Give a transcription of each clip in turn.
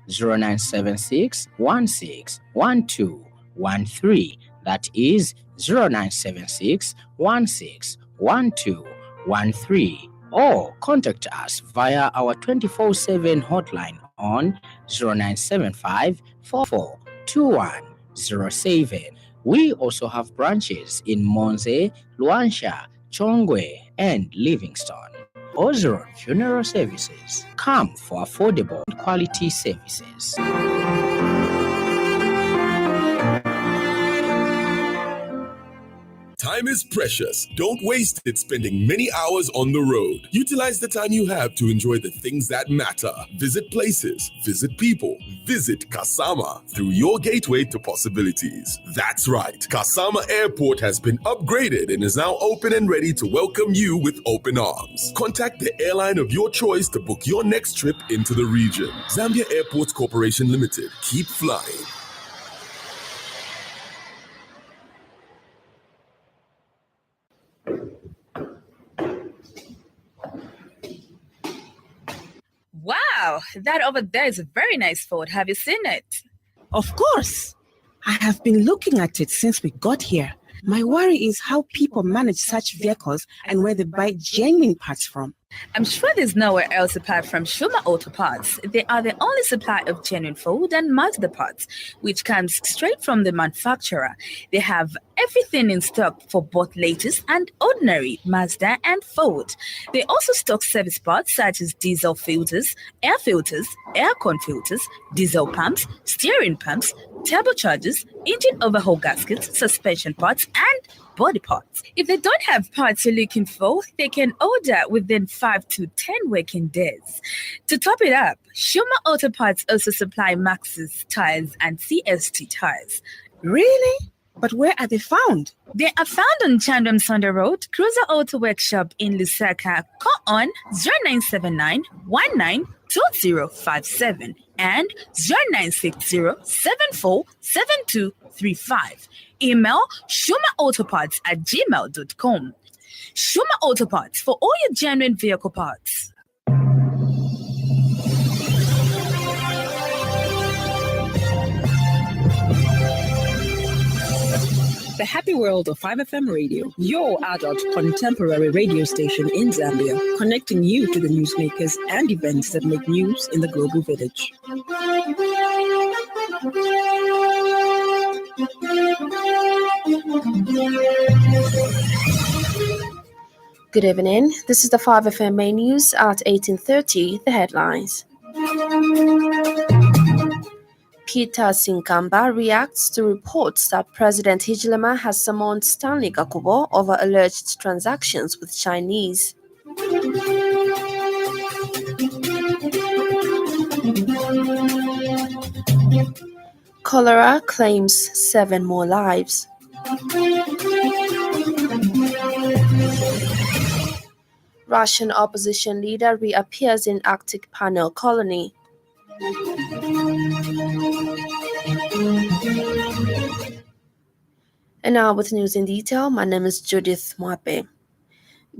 0976 16 That is 0976 16 or contact us via our 24/7 hotline on 0975 442107. We also have branches in Monze, Luansha, Chongwe, and Livingstone. Ozeron Funeral Services. Come for affordable quality services. Time is precious. Don't waste it spending many hours on the road. Utilize the time you have to enjoy the things that matter. Visit places, visit people, visit Kasama through your gateway to possibilities. That's right. Kasama Airport has been upgraded and is now open and ready to welcome you with open arms. Contact the airline of your choice to book your next trip into the region. Zambia Airports Corporation Limited. Keep flying. Wow, that over there is a very nice Ford. Have you seen it? Of course. I have been looking at it since we got here. My worry is how people manage such vehicles and where they buy genuine parts from. I'm sure there's nowhere else apart from Shuma Auto Parts. They are the only supplier of genuine Ford and Mazda parts, which comes straight from the manufacturer. They have everything in stock for both latest and ordinary Mazda and Ford. They also stock service parts such as diesel filters, air con filters, diesel pumps, steering pumps, turbochargers, engine overhaul gaskets, suspension parts, and body parts. If they don't have parts you're looking for, they can order within 5 to 10 working days. To top it up, Shuma Auto Parts also supply Maxxis tires and CST tires. Really? But where are they found? They are found on Chandram Sonda Road, Cruiser Auto Workshop in Lusaka. Call on 0979 192057 and 0960747235. Email shumaautoparts@gmail.com. Shuma Auto Parts for all your genuine vehicle parts. The Happy World of 5FM Radio, your adult contemporary radio station in Zambia, connecting you to the newsmakers and events that make news in the global village. Good evening. This is the 5FM main news at 18:30. The headlines. Peter Sinkamba reacts to reports that President Hichilema has summoned Stanley Kakubo over alleged transactions with Chinese. Cholera claims 7 more lives. Russian opposition leader reappears in Arctic Panel colony. And now with news in detail, my name is Judith Mwape.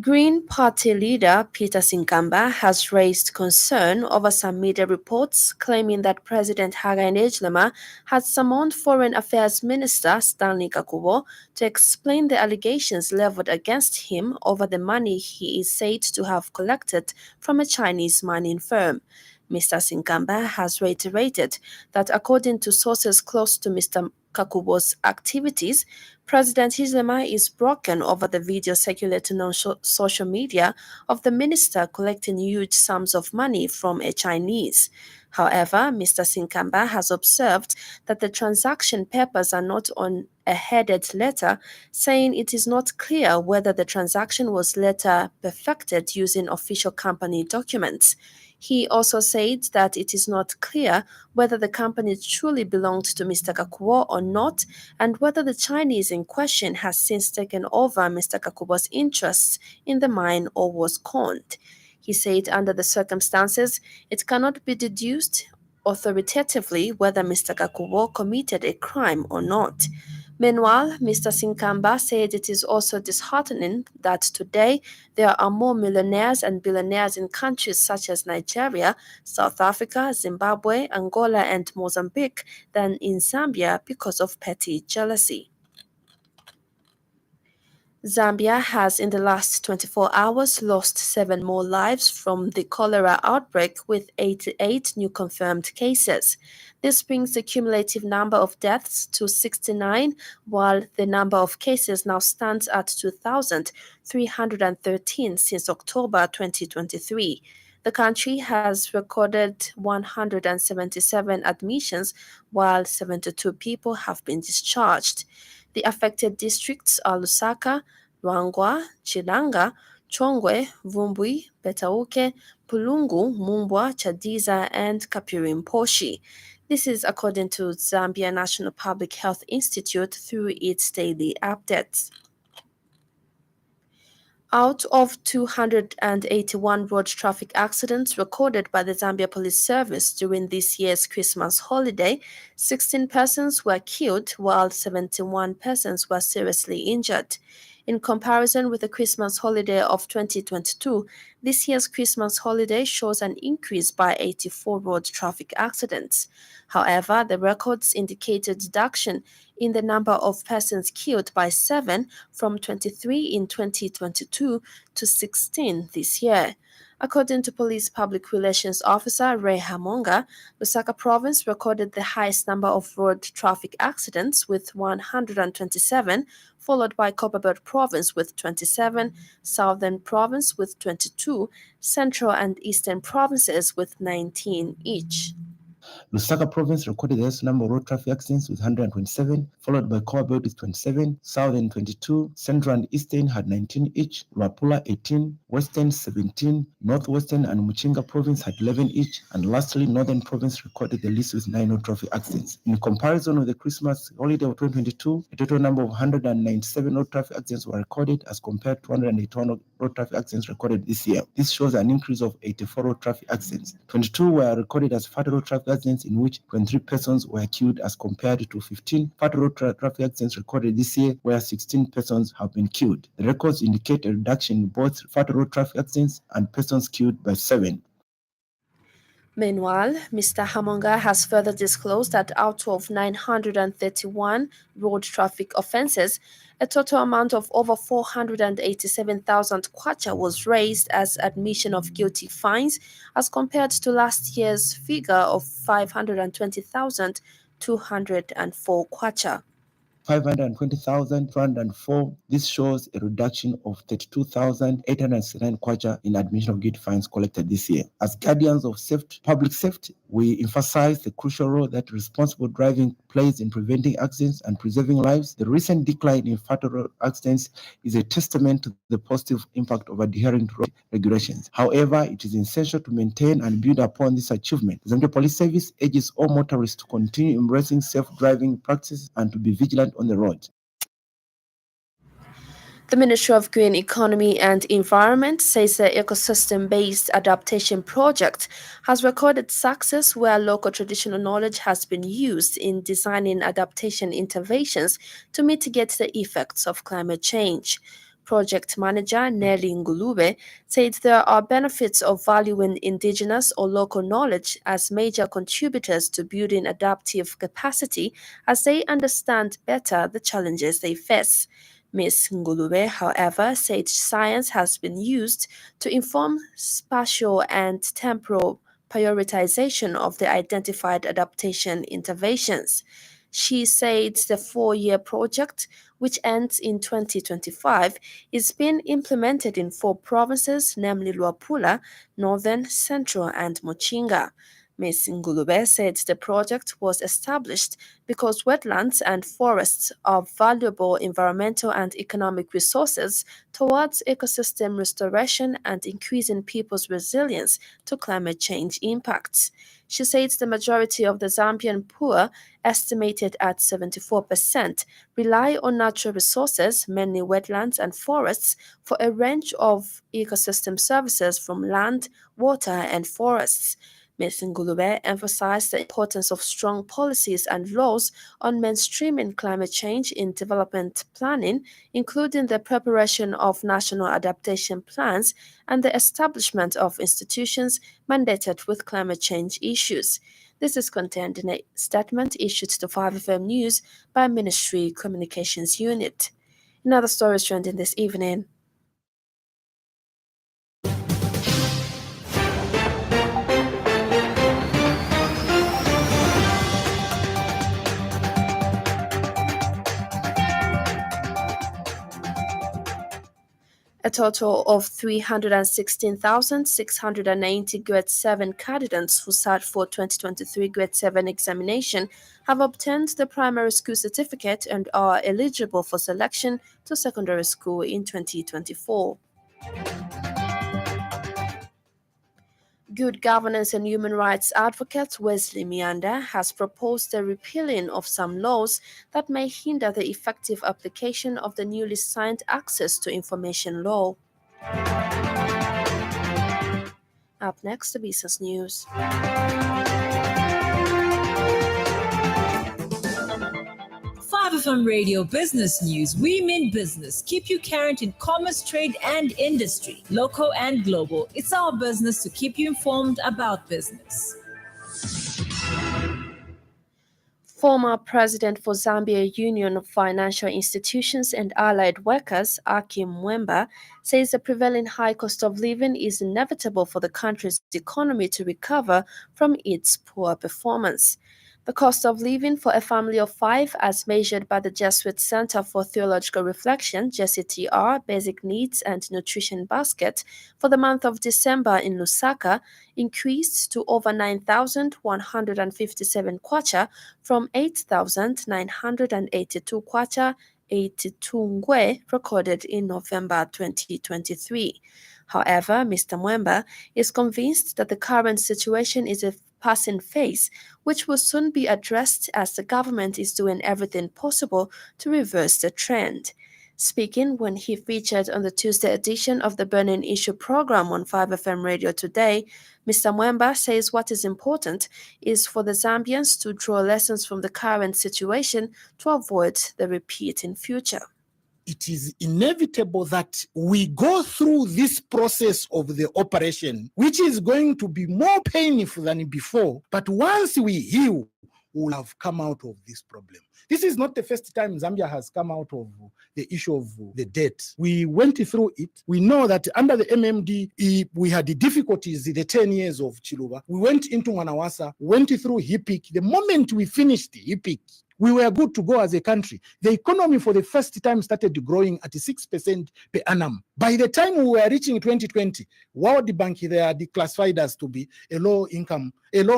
Green Party leader Peter Sinkamba has raised concern over some media reports claiming that President Hakainde Hichilema had summoned Foreign Affairs Minister Stanley Kakubo to explain the allegations leveled against him over the money he is said to have collected from a Chinese mining firm. Mr. Sinkamba has reiterated that according to sources close to Mr. Kakubo's activities, President Hichilema is broken over the video circulating on social media of the minister collecting huge sums of money from a Chinese. However, Mr. Sinkamba has observed that the transaction papers are not on a headed letter, saying it is not clear whether the transaction was later perfected using official company documents. He also said that it is not clear whether the company truly belonged to Mr. Kakubo or not, and whether the Chinese in question has since taken over Mr. Kakubo's interests in the mine or was conned. He said under the circumstances, it cannot be deduced authoritatively whether Mr. Kakubo committed a crime or not. Meanwhile, Mr. Sinkamba said it is also disheartening that today there are more millionaires and billionaires in countries such as Nigeria, South Africa, Zimbabwe, Angola, and Mozambique than in Zambia because of petty jealousy. Zambia has in the last 24 hours lost 7 more lives from the cholera outbreak with 88 new confirmed cases. This brings the cumulative number of deaths to 69, while the number of cases now stands at 2,313 since October 2023. The country has recorded 177 admissions, while 72 people have been discharged. The affected districts are Lusaka, Ruangwa, Chilanga, Chongwe, Vumbwi, Betauke, Pulungu, Mumbwa, Chadiza, and Kapirimposhi. This is according to Zambia National Public Health Institute through its daily updates. Out of 281 road traffic accidents recorded by the Zambia Police Service during this year's Christmas holiday, 16 persons were killed while 71 persons were seriously injured. In comparison with the Christmas holiday of 2022, this year's Christmas holiday shows an increase by 84 road traffic accidents. However, the records indicate a deduction in the number of persons killed by 7 from 23 in 2022 to 16 this year. According to Police Public Relations Officer Ray Hamonga, Lusaka Province recorded the highest number of road traffic accidents with 127, followed by Copperbelt Province with 27, Southern Province with 22, Central and Eastern Provinces with 19 each. Lusaka Province recorded the highest number of road traffic accidents with 127, followed by Copperbelt with 27, Southern 22, Central and Eastern had 19 each, Luapula 18, Western 17, Northwestern and Muchinga Province had 11 each, and lastly, Northern Province recorded the least with 9 road traffic accidents. In comparison with the Christmas holiday of 2022, a total number of 197 road traffic accidents were recorded as compared to 181 road traffic accidents recorded this year. This shows an increase of 84 road traffic accidents. 22 were recorded as fatal road traffic accidents, in which 23 persons were killed as compared to 15 fatal road traffic accidents recorded this year, where 16 persons have been killed. The records indicate a reduction in both fatal road traffic accidents and persons killed by 7. Meanwhile, Mr. Hamonga has further disclosed that out of 931 road traffic offences, a total amount of over 487,000 kwacha was raised as admission of guilty fines as compared to last year's figure of 520,204 kwacha. 520,204. This shows a reduction of 32,869 kwacha in admission of guilty fines collected this year. As guardians of public safety, we emphasize the crucial role that responsible driving plays in preventing accidents and preserving lives. The recent decline in fatal road accidents is a testament to the positive impact of adhering to road regulations. However, it is essential to maintain and build upon this achievement. The Zambia Police Service urges all motorists to continue embracing safe driving practices and to be vigilant on the road. The Ministry of Green Economy and Environment says the ecosystem-based adaptation project has recorded success where local traditional knowledge has been used in designing adaptation interventions to mitigate the effects of climate change. Project manager Nelly Ngulube said there are benefits of valuing indigenous or local knowledge as major contributors to building adaptive capacity as they understand better the challenges they face. Ms. Ngulube, however, said science has been used to inform spatial and temporal prioritization of the identified adaptation interventions. She said the 4-year project, which ends in 2025, is being implemented in 4 provinces, namely Luapula, Northern, Central, and Muchinga. Ms. Ngulube said the project was established because wetlands and forests are valuable environmental and economic resources towards ecosystem restoration and increasing people's resilience to climate change impacts. She said the majority of the Zambian poor, estimated at 74%, rely on natural resources, mainly wetlands and forests, for a range of ecosystem services from land, water, and forests. Ms. Ngulube emphasized the importance of strong policies and laws on mainstreaming climate change in development planning, including the preparation of national adaptation plans and the establishment of institutions mandated with climate change issues. This is contained in a statement issued to 5FM News by Ministry Communications Unit. In other stories trending this evening, a total of 316,690 Grade 7 candidates who sat for 2023 Grade 7 examination have obtained the primary school certificate and are eligible for selection to secondary school in 2024. Good governance and human rights advocate Wesley Mianda has proposed the repealing of some laws that may hinder the effective application of the newly signed Access to Information Law. Up next, the business news. 5FM Radio Business News. We mean business. Keep you current in commerce, trade, and industry, local and global. It's our business to keep you informed about business. Former President for Zambia Union of Financial Institutions and Allied Workers, Akim Mwemba, says the prevailing high cost of living is inevitable for the country's economy to recover from its poor performance. The cost of living for a family of 5, as measured by the Jesuit Center for Theological Reflection, JCTR, Basic Needs and Nutrition Basket, for the month of December in Lusaka, increased to over 9,157 kwacha from 8,982 kwacha 82 ngwe recorded in November 2023. However, Mr. Mwemba is convinced that the current situation is a passing phase, which will soon be addressed as the government is doing everything possible to reverse the trend. Speaking when he featured on the Tuesday edition of the Burning Issue program on 5FM Radio Today, Mr. Mwemba says what is important is for the Zambians to draw lessons from the current situation to avoid the repeat in future. It is inevitable that we go through this process of the operation, which is going to be more painful than before. But once we heal, we'll have come out of this problem. This is not the first time Zambia has come out of the issue of the debt. We went through it. We know that under the MMD, we had the difficulties in the 10 years of Chiluba. We went into Manawasa, went through HIPIC. The moment we finished HIPIC, we were good to go as a country. The economy for the first time started growing at 6% per annum. By the time we were reaching 2020, World Bank, they are declassified as to be a low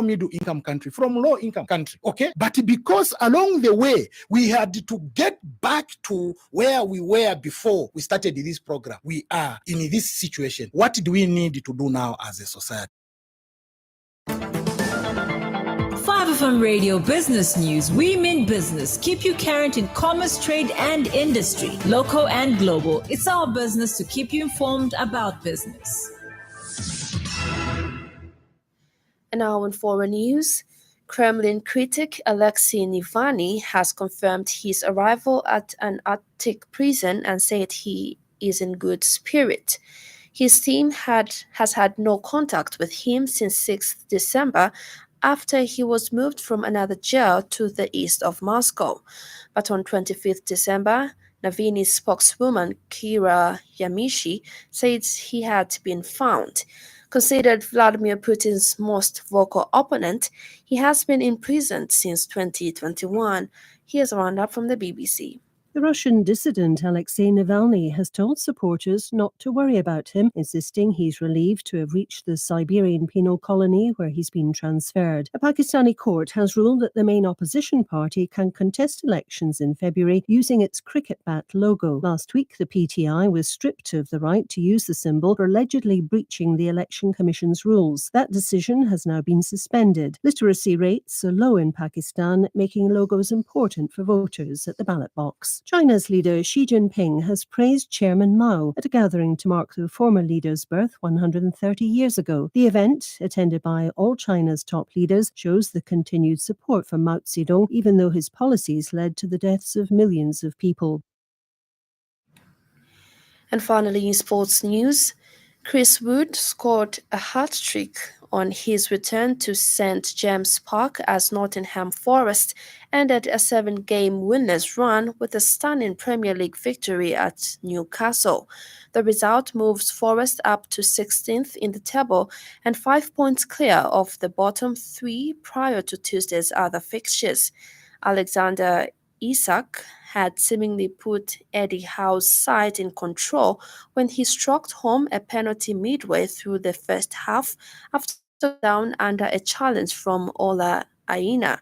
middle income country from low income country. Okay. But because along the way, we had to get back to where we were before we started this program. We are in this situation. What do we need to do now as a society? 5FM Radio Business News. We mean business. Keep you current in commerce, trade, and industry, local and global. It's our business to keep you informed about business. And now in foreign news, Kremlin critic Alexei Navalny has confirmed his arrival at an Arctic prison and said he is in good spirit. His team has had no contact with him since 6th December after he was moved from another jail to the east of Moscow. But on 25th December, Navalny's spokeswoman Kira Yamishi said he had been found. Considered Vladimir Putin's most vocal opponent, he has been imprisoned since 2021. Here's a roundup from the BBC. The Russian dissident Alexei Navalny has told supporters not to worry about him, insisting he's relieved to have reached the Siberian penal colony where he's been transferred. A Pakistani court has ruled that the main opposition party can contest elections in February using its cricket bat logo. Last week, the PTI was stripped of the right to use the symbol for allegedly breaching the Election Commission's rules. That decision has now been suspended. Literacy rates are low in Pakistan, making logos important for voters at the ballot box. China's leader Xi Jinping has praised Chairman Mao at a gathering to mark the former leader's birth 130 years ago. The event, attended by all China's top leaders, shows the continued support for Mao Zedong, even though his policies led to the deaths of millions of people. And finally, in sports news, Chris Wood scored a hat-trick on his return to St James Park as Nottingham Forest ended a 7-game winless run with a stunning Premier League victory at Newcastle. The result moves Forest up to 16th in the table and 5 points clear of the bottom 3 prior to Tuesday's other fixtures. Alexander Isak had seemingly put Eddie Howe's side in control when he struck home a penalty midway through the first half after down under a challenge from Ola Aina.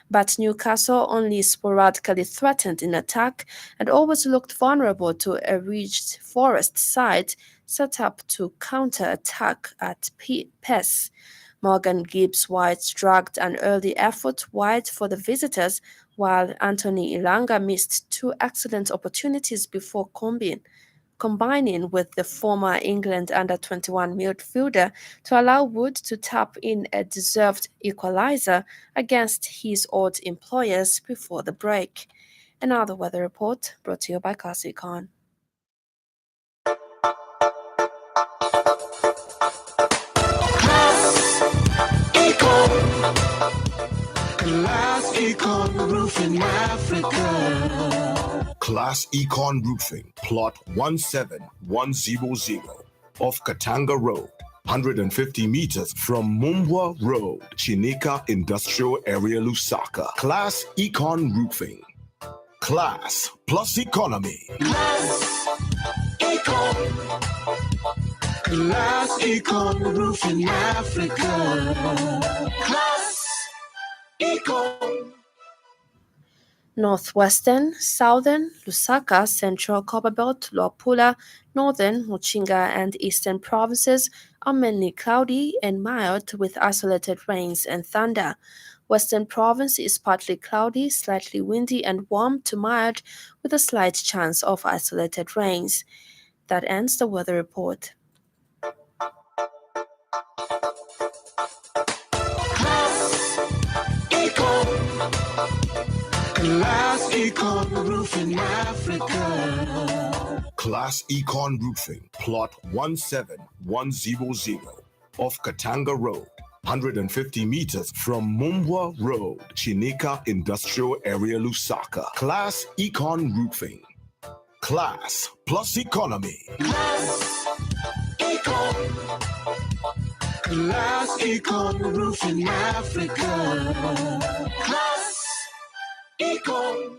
But Newcastle only sporadically threatened in attack and always looked vulnerable to a ridged Forest side set up to counter-attack at pace. Morgan Gibbs-White dragged an early effort wide for the visitors, while Anthony Ilanga missed 2 excellent opportunities before combining with the former England under-21 midfielder to allow Wood to tap in a deserved equaliser against his old employers before the break. Another weather report brought to you by Kasi Khan. Class Econ Roofing Africa. Class Econ Roofing, plot 17100 off Katanga Road, 150 meters from Mumbwa Road, Chinika Industrial Area, Lusaka. Class Econ Roofing. Class plus economy. Class Econ. Class Econ Roofing Africa. Class Econ. Northwestern, Southern, Lusaka, Central Copperbelt, Luapula, Northern, Muchinga and Eastern provinces are mainly cloudy and mild with isolated rains and thunder. Western province is partly cloudy, slightly windy and warm to mild with a slight chance of isolated rains. That ends the weather report. Class Econ Roofing Africa. Class Econ Roofing, plot 17100 off Katanga Road, 150 meters from Mumbwa Road, Chinika Industrial Area, Lusaka. Class Econ Roofing. Class plus economy. Class Econ. Class Econ Roofing Africa. Class Econ.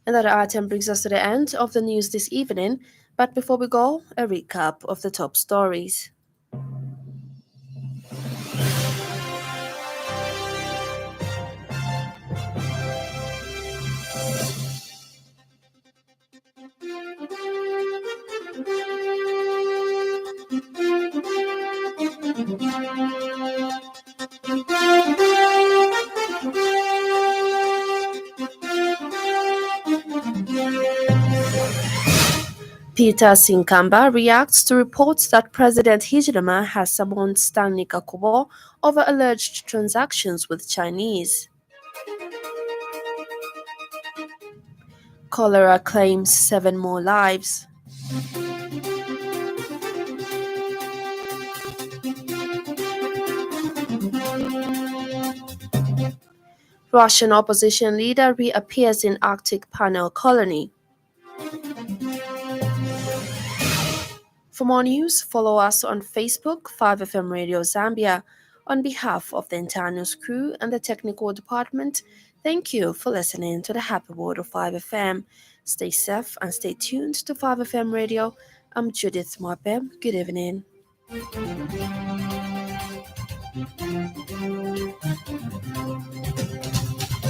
And that item brings us to the end of the news this evening. But before we go, a recap of the top stories. Peter Sinkamba reacts to reports that President Hichilema has summoned Stanley Kakubo over alleged transactions with Chinese. Cholera claims 7 more lives. Russian opposition leader reappears in Arctic panel colony. For more news, follow us on Facebook, 5FM Radio Zambia. On behalf of the entire news crew and the technical department, thank you for listening to the Happy World of 5FM. Stay safe and stay tuned to 5FM Radio. I'm Judith Mwape. Good evening.